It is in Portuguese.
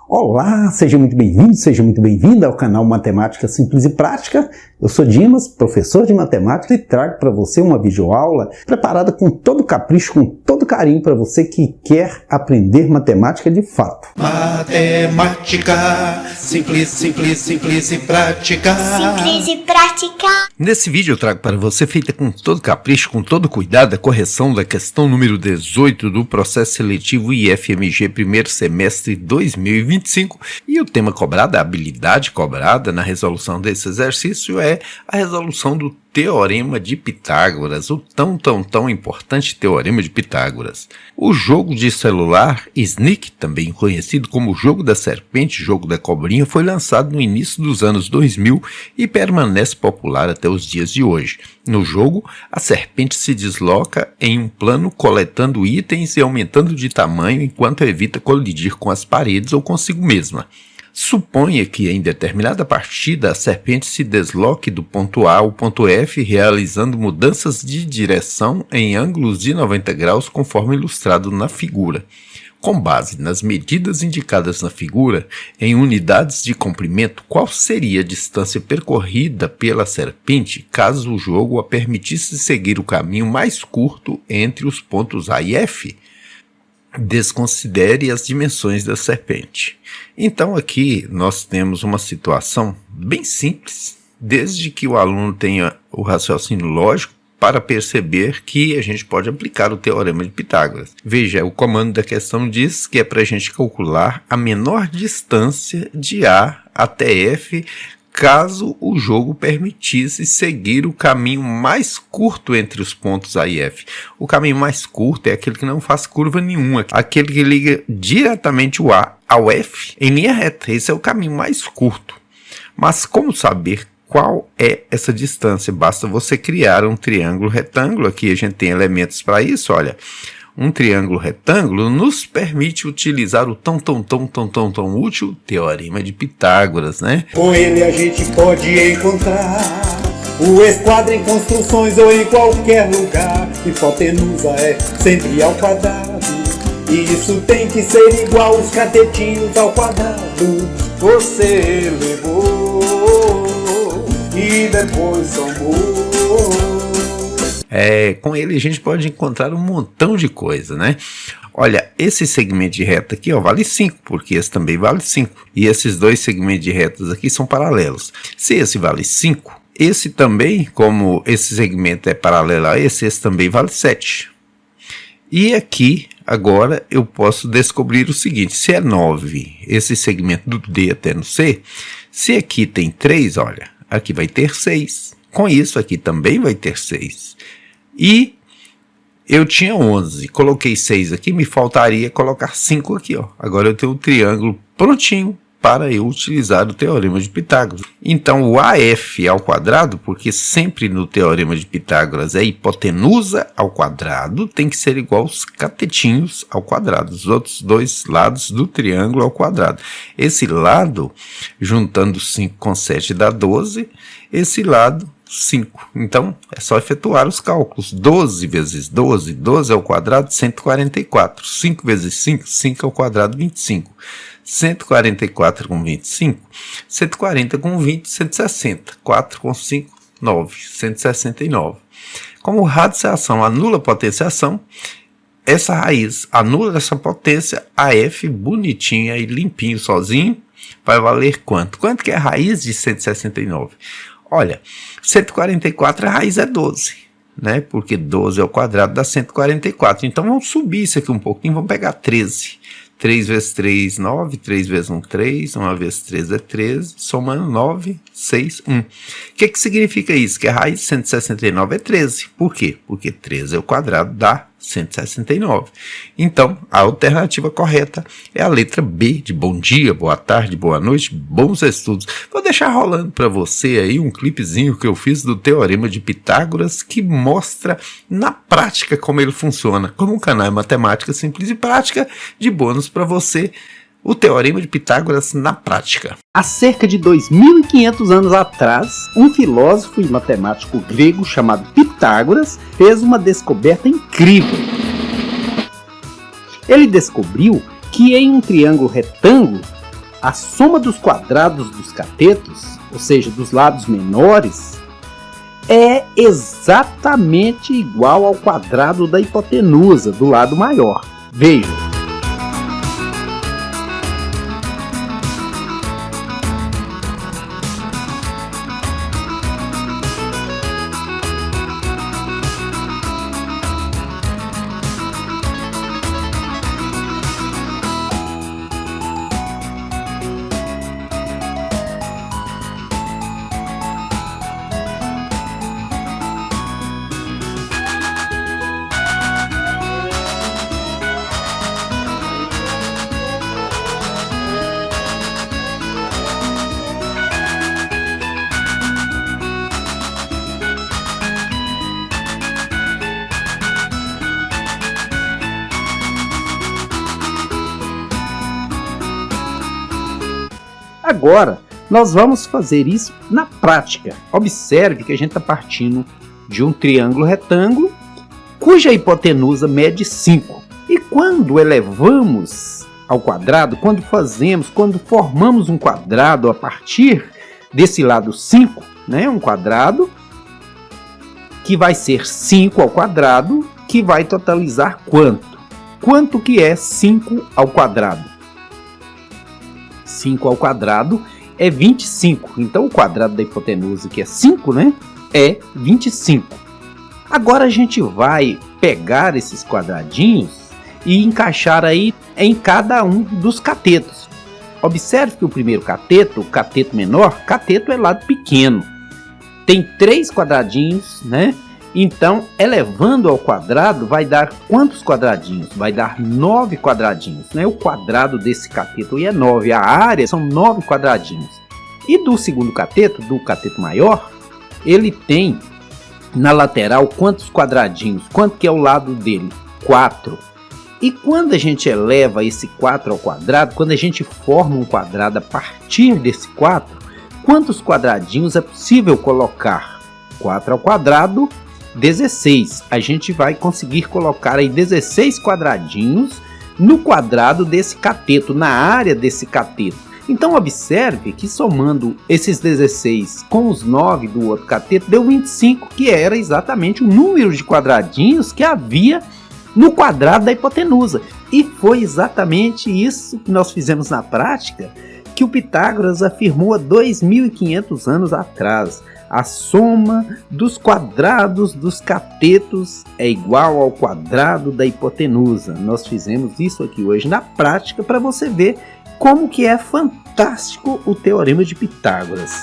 Olá, seja muito bem-vindo, seja muito bem-vinda ao canal Matemática Simples e Prática. Eu sou Dimas, professor de matemática, e trago para você uma videoaula preparada com todo capricho, com todo carinho para você que quer aprender matemática de fato. Matemática simples, simples, simples e prática. Simples e prática. Nesse vídeo eu trago para você, feita com todo capricho, com todo cuidado, a correção da questão número 18 do processo seletivo IFMG primeiro semestre 2025. E o tema cobrado, a habilidade cobrada na resolução desse exercício é a resolução do Teorema de Pitágoras, o tão importante Teorema de Pitágoras. O jogo de celular Sneak, também conhecido como jogo da serpente, jogo da cobrinha, foi lançado no início dos anos 2000 e permanece popular até os dias de hoje. No jogo, a serpente se desloca em um plano coletando itens e aumentando de tamanho enquanto evita colidir com as paredes ou consigo mesma. Suponha que em determinada partida a serpente se desloque do ponto A ao ponto F, realizando mudanças de direção em ângulos de 90 graus conforme ilustrado na figura. Com base nas medidas indicadas na figura, em unidades de comprimento, qual seria a distância percorrida pela serpente caso o jogo a permitisse seguir o caminho mais curto entre os pontos A e F? Desconsidere as dimensões da serpente. Então aqui nós temos uma situação bem simples, desde que o aluno tenha o raciocínio lógico para perceber que a gente pode aplicar o Teorema de Pitágoras. Veja, o comando da questão diz que é para a gente calcular a menor distância de A até F caso o jogo permitisse seguir o caminho mais curto entre os pontos A e F. O caminho mais curto é aquele que não faz curva nenhuma, aquele que liga diretamente o A ao F em linha reta. Esse é o caminho mais curto. Mas como saber qual é essa distância? Basta você criar um triângulo retângulo. Aqui a gente tem elementos para isso, olha. Um triângulo retângulo nos permite utilizar o tão útil Teorema de Pitágoras, né? Com ele a gente pode encontrar o esquadro em construções ou em qualquer lugar. Hipotenusa é sempre ao quadrado, e isso tem que ser igual os catetinhos ao quadrado. Você levou e depois somou. Com ele a gente pode encontrar um montão de coisa, né? Olha, esse segmento de reta aqui, ó, vale 5, porque esse também vale 5. E esses dois segmentos de retas aqui são paralelos. Se esse vale 5, esse também, como esse segmento é paralelo a esse também vale 7. E aqui, agora, eu posso descobrir o seguinte: se é 9, esse segmento do D até no C, se aqui tem 3, olha, aqui vai ter 6. Com isso, aqui também vai ter 6. E eu tinha 11, coloquei 6 aqui, me faltaria colocar 5 aqui, ó. Agora eu tenho um triângulo prontinho para eu utilizar o Teorema de Pitágoras. Então o AF ao quadrado, porque sempre no Teorema de Pitágoras é hipotenusa ao quadrado, tem que ser igual aos catetinhos ao quadrado, os outros dois lados do triângulo ao quadrado. Esse lado, juntando 5 com 7 dá 12, esse lado 5. Então, é só efetuar os cálculos. 12 vezes 12, 12 ao quadrado, 144. 5 vezes 5, 5 ao quadrado, 25. 144 com 25, 140 com 20, 160. 4 com 5, 9, 169. Como radiciação anula a potenciação, essa raiz anula essa potência, AF bonitinha e limpinho sozinho, vai valer quanto? Quanto que é a raiz de 169? Olha, 144, a raiz é 12, né? Porque 12 ao quadrado dá 144. Então vamos subir isso aqui um pouquinho, vamos pegar 13. 3 vezes 3, 9, 3 vezes 1, 3, 1 vezes 3 é 13, somando 9, 6, 1. O que significa isso? Que a raiz de 169 é 13. Por quê? Porque 13 ao quadrado dá 169. Então, a alternativa correta é a letra B, de bom dia, boa tarde, boa noite, bons estudos. Vou deixar rolando para você aí um clipezinho que eu fiz do Teorema de Pitágoras, que mostra na prática como ele funciona. Como um canal de matemática simples e prática, de bônus para você, o Teorema de Pitágoras na prática. Há cerca de 2.500 anos atrás, um filósofo e matemático grego chamado Pitágoras fez uma descoberta incrível. Ele descobriu que em um triângulo retângulo a soma dos quadrados dos catetos, ou seja, dos lados menores, é exatamente igual ao quadrado da hipotenusa do lado maior. Veja. Agora, nós vamos fazer isso na prática. Observe que a gente está partindo de um triângulo retângulo, cuja hipotenusa mede 5. E quando elevamos ao quadrado, quando formamos um quadrado a partir desse lado 5, né, um quadrado que vai ser 5 ao quadrado, que vai totalizar quanto? Quanto que é 5 ao quadrado? 5 ao quadrado é 25. Então, o quadrado da hipotenusa, que é 5, né, é 25. Agora, a gente vai pegar esses quadradinhos e encaixar aí em cada um dos catetos. Observe que o primeiro cateto, o cateto menor, cateto é lado pequeno. Tem 3 quadradinhos, né? Então, elevando ao quadrado, vai dar quantos quadradinhos? Vai dar 9 quadradinhos, né? O quadrado desse cateto aí é 9, a área são 9 quadradinhos. E do segundo cateto, do cateto maior, ele tem na lateral quantos quadradinhos? Quanto que é o lado dele? 4. E quando a gente eleva esse 4 ao quadrado, quando a gente forma um quadrado a partir desse 4, quantos quadradinhos é possível colocar? 4 ao quadrado, 16. A gente vai conseguir colocar aí 16 quadradinhos no quadrado desse cateto, na área desse cateto. Então observe que somando esses 16 com os 9 do outro cateto deu 25, que era exatamente o número de quadradinhos que havia no quadrado da hipotenusa. E foi exatamente isso que nós fizemos na prática, que o Pitágoras afirmou há 2.500 anos atrás. A soma dos quadrados dos catetos é igual ao quadrado da hipotenusa. Nós fizemos isso aqui hoje na prática para você ver como que é fantástico o Teorema de Pitágoras.